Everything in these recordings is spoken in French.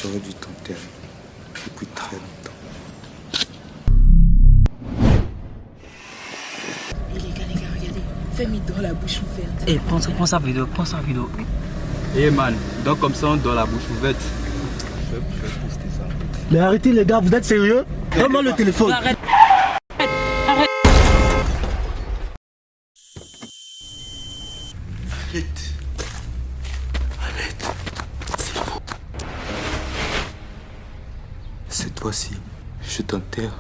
J'aurais dû t'enterrer depuis très longtemps. Et les gars, regardez. Fais-moi dans la bouche ouverte. Eh, prends sa vidéo, Eh man, donc comme ça on doit la bouche ouverte. Je vais poster ça. Mais arrêtez les gars, vous êtes sérieux? Donne-moi le téléphone. Arrête. Arrête, c'est faux. Cette fois-ci, je t'enterre.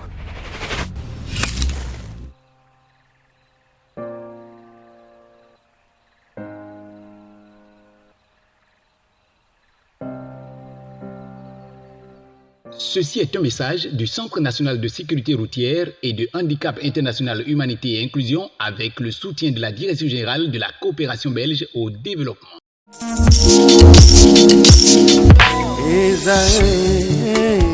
Ceci est un message du Centre national de sécurité routière et de handicap international humanité et inclusion avec le soutien de la Direction générale de la coopération belge au développement.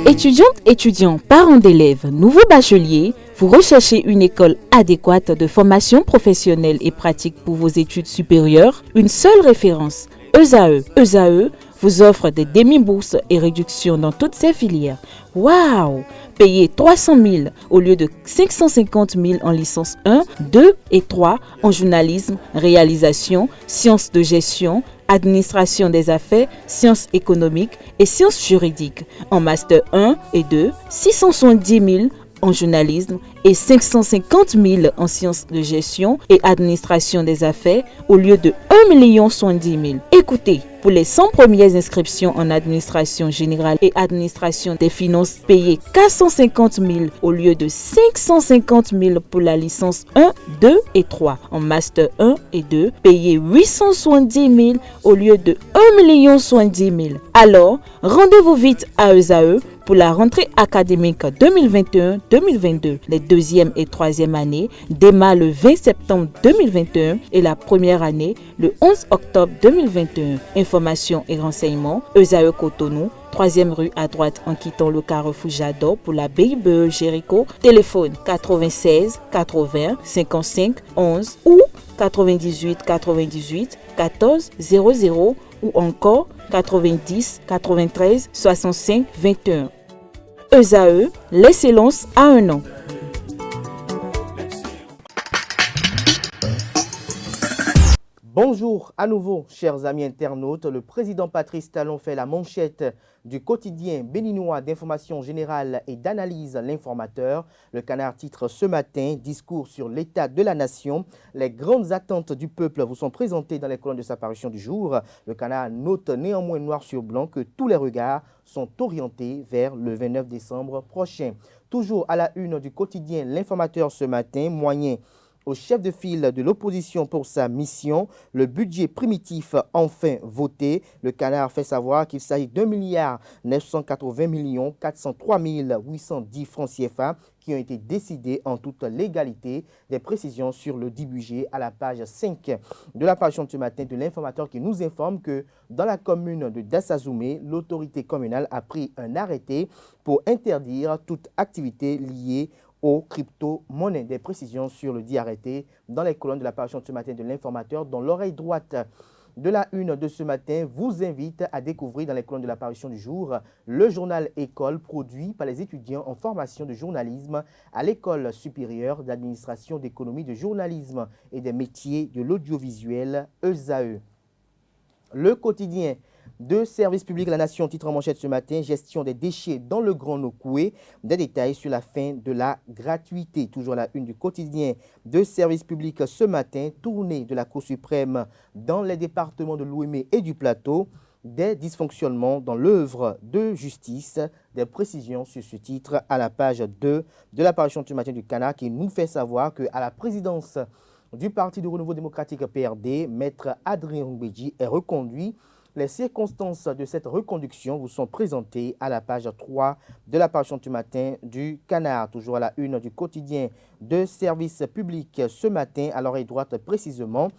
Étudiantes, étudiants, parents d'élèves, nouveaux bacheliers, vous recherchez une école adéquate de formation professionnelle et pratique pour vos études supérieures? Une seule référence, ESAE. ESAE vous offre des demi-bourses et réductions dans toutes ces filières. Waouh! Payez 300 000 au lieu de 550 000 en licence 1, 2 et 3 en journalisme, réalisation, sciences de gestion, administration des affaires, sciences économiques et sciences juridiques. En master 1 et 2, 670 000 en journalisme et 550 000 en sciences de gestion et administration des affaires au lieu de 1 070 000. Écoutez, pour les 100 premières inscriptions en administration générale et administration des finances, payez 450 000 au lieu de 550 000 pour la licence 1, 2 et 3. En master 1 et 2, payez 870 000 au lieu de 1 070 000. Alors, rendez-vous vite à ESAE pour la rentrée académique 2021-2022. Les deuxième et troisième années démarrent le 20 septembre 2021 et la première année le 11 octobre 2021. Informations et renseignements, ESAE Cotonou, 3e rue à droite en quittant le carrefour Jadot pour la BIBE Jéricho. Téléphone 96 80 55 11 ou 98 98 14 00 ou encore 90 93 65 21. ESAE, l'excellence à un an. Bonjour à nouveau, chers amis internautes. Le président Patrice Talon fait la manchette du quotidien béninois d'information générale et d'analyse L'Informateur. Le Canard titre ce matin « Discours sur l'état de la nation ». Les grandes attentes du peuple vous sont présentées dans les colonnes de sa parution du jour. Le Canard note néanmoins noir sur blanc que tous les regards sont orientés vers le 29 décembre prochain. Toujours à la une du quotidien L'Informateur ce matin, moyen au chef de file de l'opposition pour sa mission, le budget primitif enfin voté. Le Canard fait savoir qu'il s'agit d'1 980 403 810 francs CFA qui ont été décidés en toute légalité. Des précisions sur le dit budget à la page 5 de la parution de ce matin de l'Informateur qui nous informe que dans la commune de Dassazoumé, l'autorité communale a pris un arrêté pour interdire toute activité liée aux crypto-monnaies. Des précisions sur le dit arrêté dans les colonnes de la parution de ce matin de l'Informateur. Dans l'oreille droite de la une de ce matin vous invite à découvrir dans les colonnes de la parution du jour le journal École produit par les étudiants en formation de journalisme à l'École supérieure d'administration d'économie de journalisme et des métiers de l'audiovisuel ESAE. Le quotidien de service public La Nation, titre en manchette ce matin, gestion des déchets dans le Grand Nokoué. Des détails sur la fin de la gratuité. Toujours à la une du quotidien de service public ce matin, tournée de la Cour suprême dans les départements de l'Ouémé et du Plateau. Des dysfonctionnements dans l'œuvre de justice. Des précisions sur ce titre à la page 2 de la parution ce matin du Canard qui nous fait savoir qu'à la présidence du Parti du Renouveau démocratique PRD, Maître Adrien Roubedji est reconduit. Les circonstances de cette reconduction vous sont présentées à la page 3 de la parution du matin du Canard. Toujours à la une du quotidien de service public ce matin, à l'oreille droite précisément.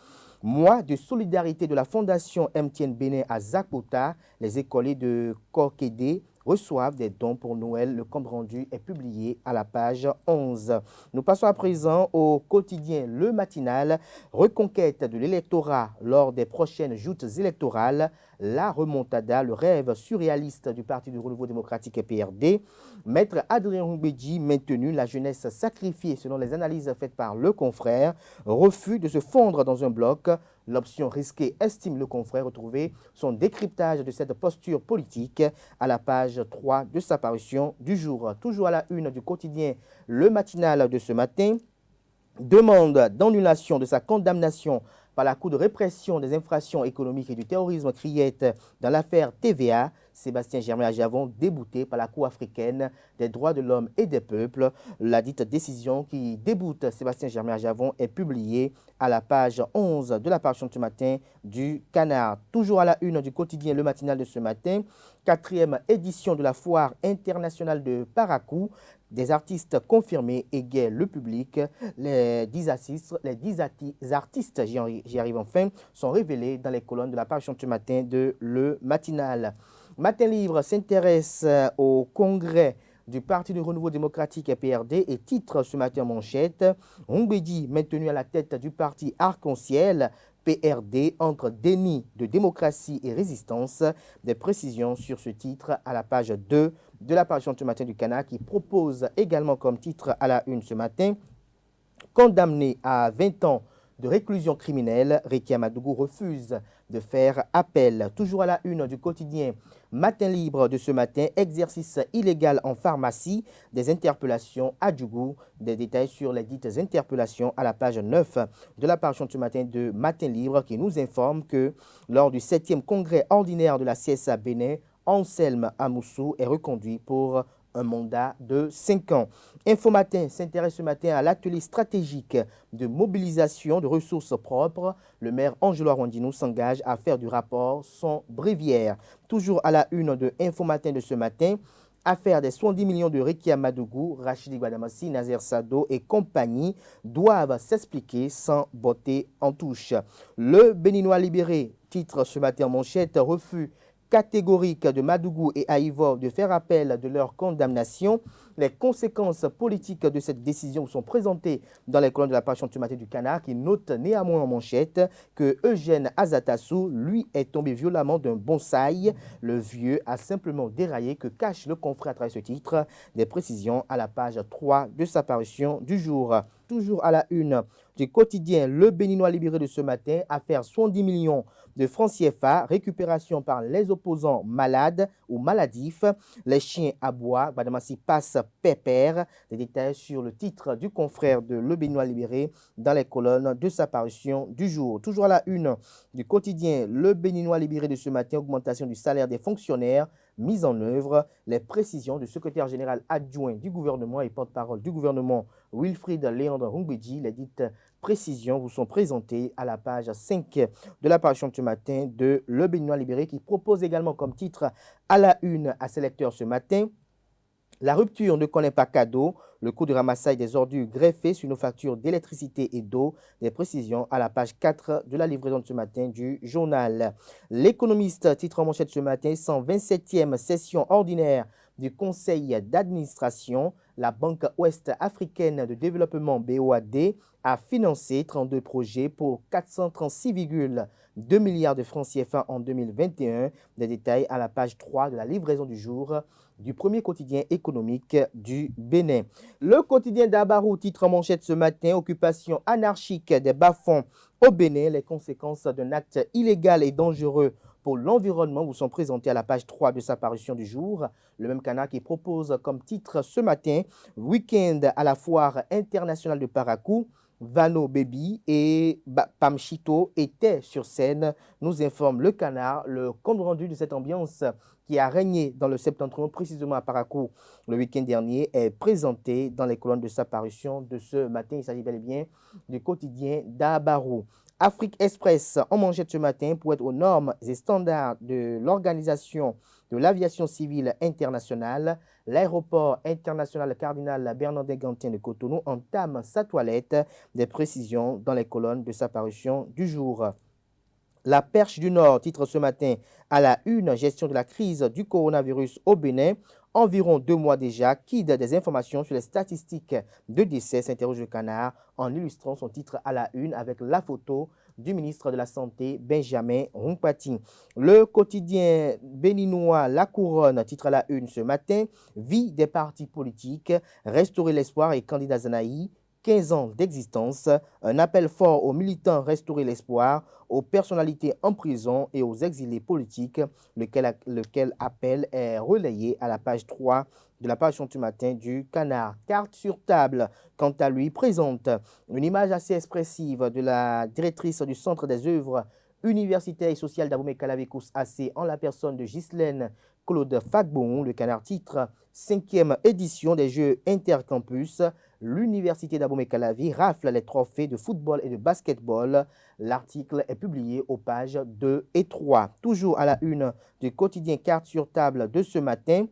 Mois de solidarité de la Fondation MTN Bénin à Zakota. Les écoliers de Korkédé reçoivent des dons pour Noël. Le compte rendu est publié à la page 11. Nous passons à présent au quotidien Le Matinal. Reconquête de l'électorat lors des prochaines joutes électorales. la remontada, le rêve surréaliste du Parti du Renouveau démocratique PRD. Maître Adrien Humbedji, maintenu, la jeunesse sacrifiée selon les analyses faites par le confrère, refus de se fondre dans un bloc. L'option risquée, estime le confrère, retrouver son décryptage de cette posture politique à la page 3 de sa parution du jour. Toujours à la une du quotidien Le Matinal de ce matin, demande d'annulation de sa condamnation par la Cour de répression des infractions économiques et du terrorisme criette dans l'affaire TVA. Sébastien Germain-Ajavon, débouté par la Cour africaine des droits de l'homme et des peuples. La dite décision qui déboute Sébastien Germain-Ajavon est publiée à la page 11 de la parution de ce matin du Canard. Toujours à la une du quotidien Le Matinal de ce matin, 4e édition de la foire internationale de Parakou. Des artistes confirmés égayent le public. Les 10 artistes, j'y arrive enfin, sont révélés dans les colonnes de la parution de ce matin de Le Matinal. Matin Libre s'intéresse au congrès du Parti du Renouveau démocratique PRD et titre ce matin en manchette « Humbedji maintenu à la tête du parti Arc-en-Ciel, PRD entre déni de démocratie et résistance ». Des précisions sur ce titre à la page 2 de la parution de ce matin du Canard qui propose également comme titre à la une ce matin « Condamné à 20 ans de réclusion criminelle, Rekia Madougou refuse de faire appel ». Toujours à la une du quotidien Matin Libre de ce matin, exercice illégal en pharmacie, des interpellations à Djougou. Des détails sur les dites interpellations à la page 9 de la parution de ce matin de Matin Libre qui nous informe que lors du 7e congrès ordinaire de la CSA Bénin, Anselme Amoussou est reconduit pour un mandat de 5 ans. Info Matin s'intéresse ce matin à l'atelier stratégique de mobilisation de ressources propres. Le maire Angelo Arondino s'engage à faire du rapport son bréviaire. Toujours à la une de Info Matin de ce matin, affaire des 70 millions de Rekia Madougou, Rachidi Guadamassi, Nazer Sado et compagnie doivent s'expliquer sans botter en touche. Le Béninois libéré, titre ce matin en manchette, refus catégorique de Madougou et Aïvo de faire appel de leur condamnation. Les conséquences politiques de cette décision sont présentées dans les colonnes de la parution de ce matin du Canard qui note néanmoins en manchette que Eugène Azatassou, lui, est tombé violemment d'un bonsaï. Le vieux a simplement déraillé, que cache le confrère à travers ce titre. Des précisions à la page 3 de sa parution du jour. Toujours à la une du quotidien Le Béninois libéré de ce matin, affaire 70 millions de francs CFA, récupération par les opposants malades ou maladifs, les chiens aboient, Badamassi passe pépère. Des détails sur le titre du confrère de Le Béninois libéré dans les colonnes de sa parution du jour. Toujours à la une du quotidien Le Béninois libéré de ce matin, augmentation du salaire des fonctionnaires, mise en œuvre. Les précisions du secrétaire général adjoint du gouvernement et porte-parole du gouvernement Wilfried Léandre Humbedji, les dites précisions vous sont présentées à la page 5 de la parution de ce matin de Le Béninois libéré qui propose également comme titre à la une à ses lecteurs ce matin: la rupture ne connaît pas cadeau, le coût de ramassage des ordures greffées sur nos factures d'électricité et d'eau. Des précisions à la page 4 de la livraison de ce matin du journal. L'économiste, titre en manchette ce matin, 127e session ordinaire du conseil d'administration. La Banque ouest-africaine de développement BOAD a financé 32 projets pour 436,2 milliards de francs CFA en 2021. Des détails à la page 3 de la livraison du jour du premier quotidien économique du Bénin. Le quotidien d'Abarou, titre en manchette ce matin, occupation anarchique des bas-fonds au Bénin. Les conséquences d'un acte illégal et dangereux pour l'environnement vous sont présentés à la page 3 de sa parution du jour. Le même Canard qui propose comme titre ce matin: week-end à la foire internationale de Parakou. Vano Baby et Pamchito étaient sur scène, nous informe le Canard. Le compte rendu de cette ambiance qui a régné dans le septentrion, précisément à Parakou, le week-end dernier, est présenté dans les colonnes de sa parution de ce matin. Il s'agit bel et bien du quotidien d'Abarou. Afrique Express en manchette ce matin: pour être aux normes et standards de l'Organisation de l'aviation civile internationale, l'aéroport international Cardinal Bernardin-Gantin de Cotonou entame sa toilette. Des précisions dans les colonnes de sa parution du jour. La Perche du Nord, titre ce matin à la une: gestion de la crise du coronavirus au Bénin. Environ 2 mois déjà, Kid des informations sur les statistiques de décès, s'interroge le Canard en illustrant son titre à la une avec la photo du ministre de la Santé, Benjamin Rumpati. Le quotidien béninois La Couronne titre à la une ce matin « Vie des partis politiques, restaurer l'espoir et candidat Zanaï, 15 ans d'existence, un appel fort aux militants restaurer l'espoir, aux personnalités en prison et aux exilés politiques, lequel appel est relayé à la page 3 de la parution du matin du Canard. Carte sur table, quant à lui, présente une image assez expressive de la directrice du Centre des œuvres universitaires et sociales d'Abomey-Calavi AC en la personne de Ghislaine Claude Fagbon. Le Canard titre 5e édition des Jeux Intercampus. L'université d'Abomey-Calavi rafle les trophées de football et de basketball. L'article est publié aux pages 2 et 3. Toujours à la une du quotidien Carte sur table de ce matin,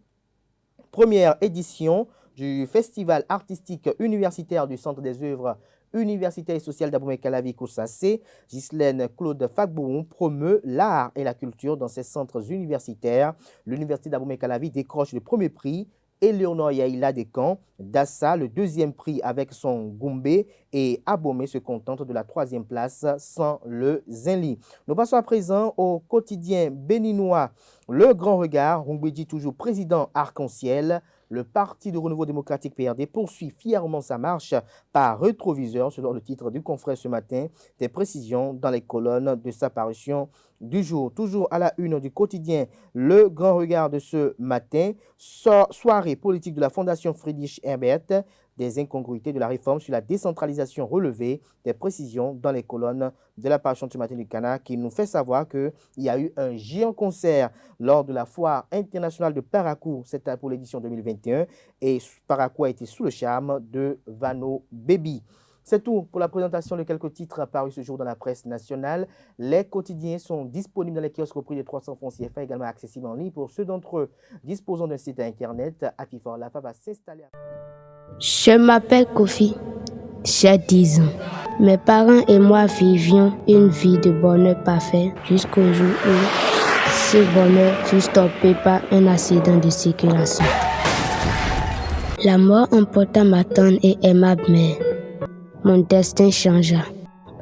première édition du Festival artistique universitaire du Centre des œuvres universitaires et sociales d'Abomey-Calavi AC. Ghislaine Claude Fagbon promeut l'art et la culture dans ses centres universitaires. L'université d'Abomey-Calavi décroche le premier prix. Éléonore Yaïla Descamps d'Assa, le deuxième prix avec son Goumbé, et Abomey se contente de la 3e place sans le Zinli. Nous passons à présent au quotidien béninois Le Grand Regard. Rumbedi, toujours président Arc-en-Ciel. Le Parti de renouveau démocratique PRD poursuit fièrement sa marche par rétroviseur, selon le titre du confrère ce matin. Des précisions dans les colonnes de sa parution du jour. Toujours à la une du quotidien Le Grand Regard de ce matin, soirée politique de la Fondation Friedrich Herbert, des incongruités de la réforme sur la décentralisation relevée, des précisions dans les colonnes de la parution du matin du Canard, qui nous fait savoir qu'il y a eu un géant concert lors de la foire internationale de Parakou, c'était pour l'édition 2021, et Parakou a été sous le charme de Vano Baby. C'est tout pour la présentation de quelques titres parus ce jour dans la presse nationale. Les quotidiens sont disponibles dans les kiosques au prix de 300 francs CFA, également accessibles en ligne pour ceux d'entre eux disposant d'un site internet. Afifor Lafa va s'installer. Je m'appelle Kofi, j'ai 10 ans. Mes parents et moi vivions une vie de bonheur parfait jusqu'au jour où ce bonheur fut stoppé par un accident de circulation. La mort emporta ma tendre et aimable mère. Mon destin changea.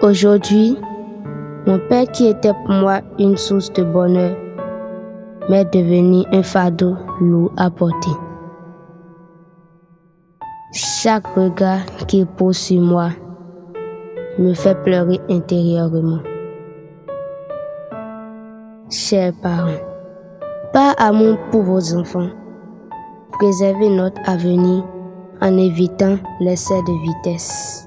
Aujourd'hui, mon père qui était pour moi une source de bonheur m'est devenu un fardeau lourd à porter. Chaque regard qu'il pose sur moi me fait pleurer intérieurement. Chers parents, par amour pour vos enfants, préservez notre avenir en évitant l'excès de vitesse.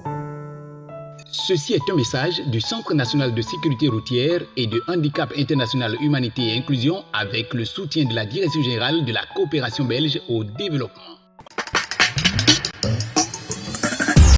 Ceci est un message du Centre national de sécurité routière et de handicap international humanité et inclusion avec le soutien de la Direction générale de la coopération belge au développement.